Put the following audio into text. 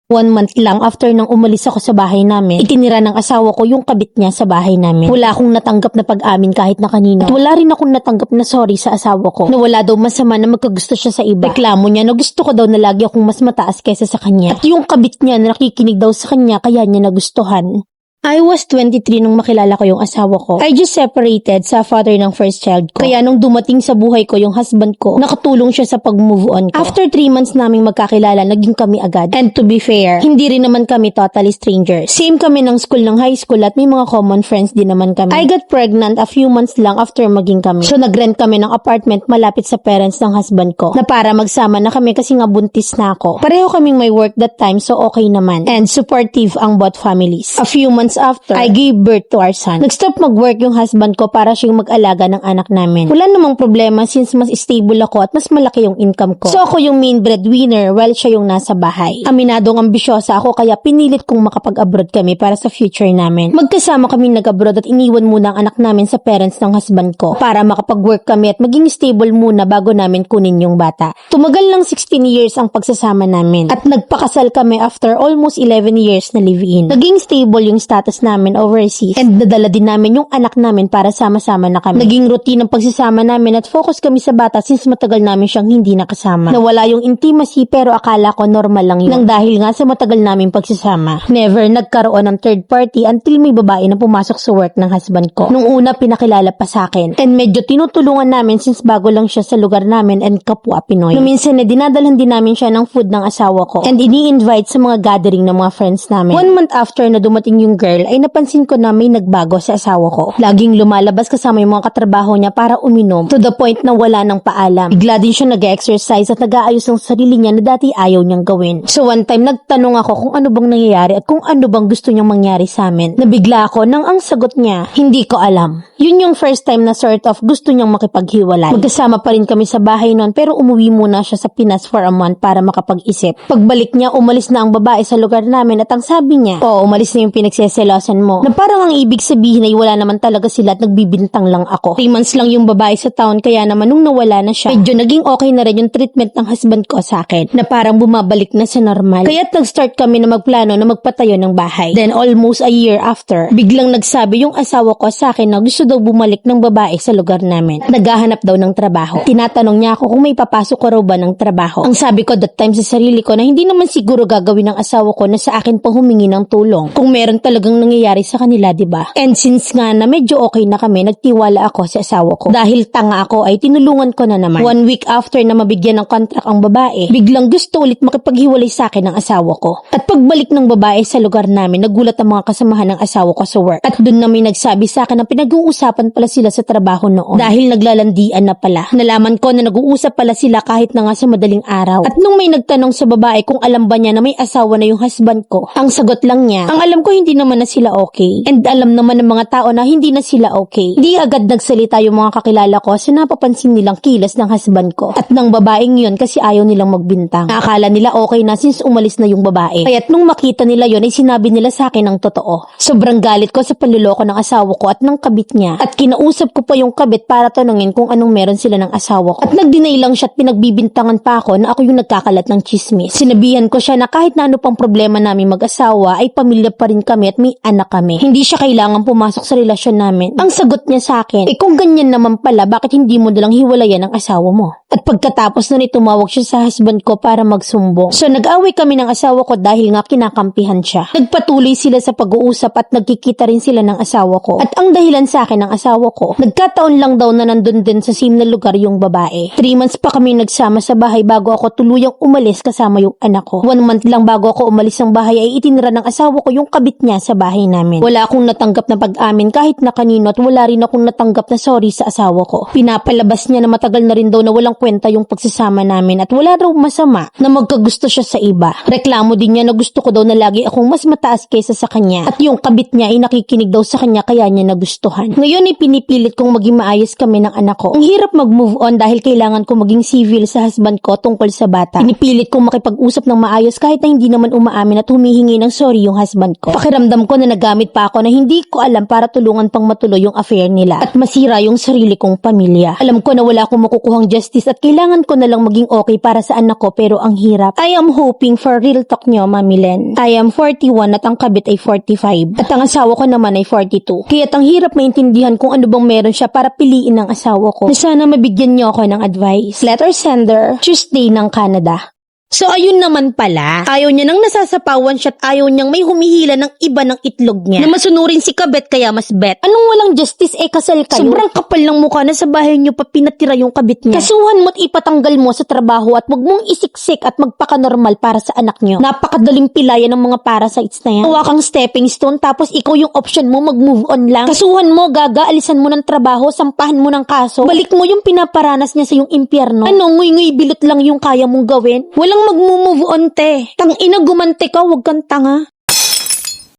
1 month lang after nang umalis ako sa bahay namin, itinira ng asawa ko yung kabit niya sa bahay namin. Wala akong natanggap na pag-amin kahit na kanino. At wala rin akong natanggap na sorry sa asawa ko. Na wala daw masama na magkagusto siya sa iba. Reklamo niya na gusto ko daw na lagi akong mas mataas kaysa sa kanya. At yung kabit niya na nakikinig daw sa kanya kaya niya nagustuhan. I was 23 nung makilala ko yung asawa ko. I just separated sa father ng first child ko. Kaya nung dumating sa buhay ko yung husband ko, nakatulong siya sa pag-move on ko. After 3 months naming magkakilala, naging kami agad. And to be fair, hindi rin naman kami totally strangers. Same kami ng school ng high school at may mga common friends din naman kami. I got pregnant a few months lang after maging kami. So nag-rent kami ng apartment malapit sa parents ng husband ko na para magsama na kami kasi nga buntis na ako. Pareho kaming may work that time so okay naman. And supportive ang both families. A few months after, I gave birth to our son. Nag-stop mag-work yung husband ko para siyang mag-alaga ng anak namin. Wala namang problema since mas stable ako at mas malaki yung income ko. So ako yung main breadwinner while siya yung nasa bahay. Aminadong ambisyosa ako kaya pinilit kong makapag-abroad kami para sa future namin. Magkasama kami nag-abroad at iniwan muna ang anak namin sa parents ng husband ko para makapag-work kami at maging stable muna bago namin kunin yung bata. Tumagal lang 16 years ang pagsasama namin at nagpakasal kami after almost 11 years na live-in. Naging stable yung status namin overseas and nadala din namin yung anak namin para sama-sama na kami. Naging routine ang pagsasama namin at focus kami sa bata since matagal namin siyang hindi nakasama. Nawala yung intimacy pero akala ko normal lang yun. Nang dahil nga sa matagal namin pagsasama. Never nagkaroon ng third party until may babae na pumasok sa work ng husband ko. Nung una pinakilala pa sa akin and medyo tinutulungan namin since bago lang siya sa lugar namin and kapwa Pinoy. Nung minsan na dinadalhan din namin siya ng food ng asawa ko and ini-invite sa mga gathering ng mga friends namin. 1 month after na dumating yung girl ay napansin ko na may nagbago sa asawa ko. Laging lumalabas kasama yung mga katrabaho niya para uminom to the point na wala nang paalam. Bigla din siya nag-exercise at nag-aayos ng sarili niya na dati ayaw niyang gawin. So one time nagtanong ako kung ano bang nangyayari at kung ano bang gusto niyang mangyari sa amin. Nabigla ako nang ang sagot niya, hindi ko alam. Yun yung first time na sort of gusto niyang makipaghiwalay. Magkasama pa rin kami sa bahay noon pero umuwi muna siya sa Pinas for a month para makapag-isip. Pagbalik niya, umalis na ang babae sa lugar namin at ang sabi niya, umalis na yung pinagseselosan mo. Na parang ang ibig sabihin ay wala naman talaga sila at nagbibintang lang ako. 3 months lang yung babae sa town kaya naman nung nawala na siya, medyo naging okay na rin yung treatment ng husband ko sa akin na parang bumabalik na sa normal. Kaya't nag-start kami na magplano na magpatayo ng bahay. Then almost a year after, biglang nagsabi yung asawa ko sa akin na gusto daw bumalik ng babae sa lugar namin. Naghahanap daw ng trabaho. Tinatanong niya ako kung may papasok ko raw ba ng trabaho. Ang sabi ko that time sa sarili ko na hindi naman siguro gagawin ng asawa ko na sa akin pa humingi ng tulong kung meron talagang nangyayari sa kanila, diba? And since nga na medyo okay na kami, nagtiwala ako sa asawa ko. Dahil tanga ako ay tinulungan ko na naman. 1 week after na mabigyan ng contract ang babae, biglang gusto ulit makipaghiwalay sa akin ng asawa ko. At pagbalik ng babae sa lugar namin, nagulat ang mga kasamahan ng asawa ko sa work. At dun na may nagsabi sa akin na pinag-uusapan pala sila sa trabaho noon. Dahil naglalandian na pala. Nalaman ko na nag-uusap pala sila kahit na nga sa madaling araw. At nung may nagtanong sa babae kung alam ba niya na may asawa na yung husband ko, ang sagot lang niya, ang alam ko hindi naman na sila okay. And alam naman ng mga tao na hindi na sila okay. Di agad nagsalita yung mga kakilala ko sa napapansin nilang kilos ng husband ko. At ng babaeng yun kasi ayaw nilang magbintang. Akala nila okay na since umalis na yung babae. Kaya't nung makita nila yun ay sinabi nila sa akin ng totoo. Sobrang galit ko sa panluloko ng asawa ko at ng kabit niya. At kinausap ko pa yung kabit para tanungin kung anong meron sila ng asawa ko. At nag-deny lang siya at pinagbibintangan pa ako na ako yung nagkakalat ng chismis. Sinabihan ko siya na kahit na ano pang problema namin mag-asawa ay pamilya pa rin kami at may anak kami. Hindi siya kailangan pumasok sa relasyon namin. Ang sagot niya sa akin, kung ganyan naman pala, bakit hindi mo nalang hiwalayan ang asawa mo? At pagkatapos nun tumawag siya sa husband ko para magsumbong. So nag-away kami ng asawa ko dahil nga kinakampihan siya. Nagpatuloy sila sa pag-uusap at nagkikita rin sila ng asawa ko. At ang dahilan sa akin ng asawa ko, nagkataon lang daw na nandun din sa same na lugar yung babae. 3 months pa kami nagsama sa bahay bago ako tuluyang umalis kasama yung anak ko. 1 month lang bago ako umalis ng bahay ay itinira ng asawa ko yung kabit niya sa bahay namin. Wala akong natanggap na pag-amin kahit na kanino at wala rin akong natanggap na sorry sa asawa ko. Pinapalabas niya na matagal na rin daw na walang kwenta yung pagsasama namin at wala raw masama na magkagusto siya sa iba. Reklamo din niya na gusto ko daw na lagi akong mas mataas kaysa sa kanya at yung kabit niya ay nakikinig daw sa kanya kaya niya nagustuhan. Ngayon Ngayon ay pinipilit kong maging maayos kami ng anak ko. Ang hirap mag-move on dahil kailangan ko maging civil sa husband ko tungkol sa bata. Pinipilit kong makipag-usap ng maayos kahit na hindi naman umaamin at humihingi ng sorry yung husband ko. Pakiramdam ko na nagamit pa ako na hindi ko alam para tulungan pang matuloy yung affair nila at masira yung sarili kong pamilya. Alam ko na wala akong makukuhang justice at kailangan ko na lang maging okay para sa anak ko pero ang hirap. I am hoping for real talk nyo, Mami Len. I am 41 at ang kabit ay 45 at ang asawa ko naman ay 42. Kaya't ang hirap maintindihan kung ano bang meron siya para piliin ng asawa ko. Na sana mabigyan niyo ako ng advice. Letter sender, Tuesday ng Canada. So ayun naman pala, ayaw niya nang nasasapawan siya at ayaw niyang may humihila ng iba ng itlog niya. Na masunurin si kabit kaya mas bet. Anong walang justice kasal kayo? Sobrang kapal ng mukha na sa bahay niyo pa pinatira yung kabit niya. Kasuhan mo't ipatanggal mo sa trabaho at wag mong isiksik at magpaka-normal para sa anak niyo. Napakadaling pilayan ng mga parasites na yan. Huwag kang stepping stone tapos ikaw yung option mo mag-move on lang. Kasuhan mo, alisan mo ng trabaho, sampahan mo ng kaso. Balik mo yung pinaparanas niya sa yung impyerno. Ano, nguy-nguy bilot lang yung kaya mong gawin? Walang mag-move on te. Tang ina gumante ka, wag kang tanga.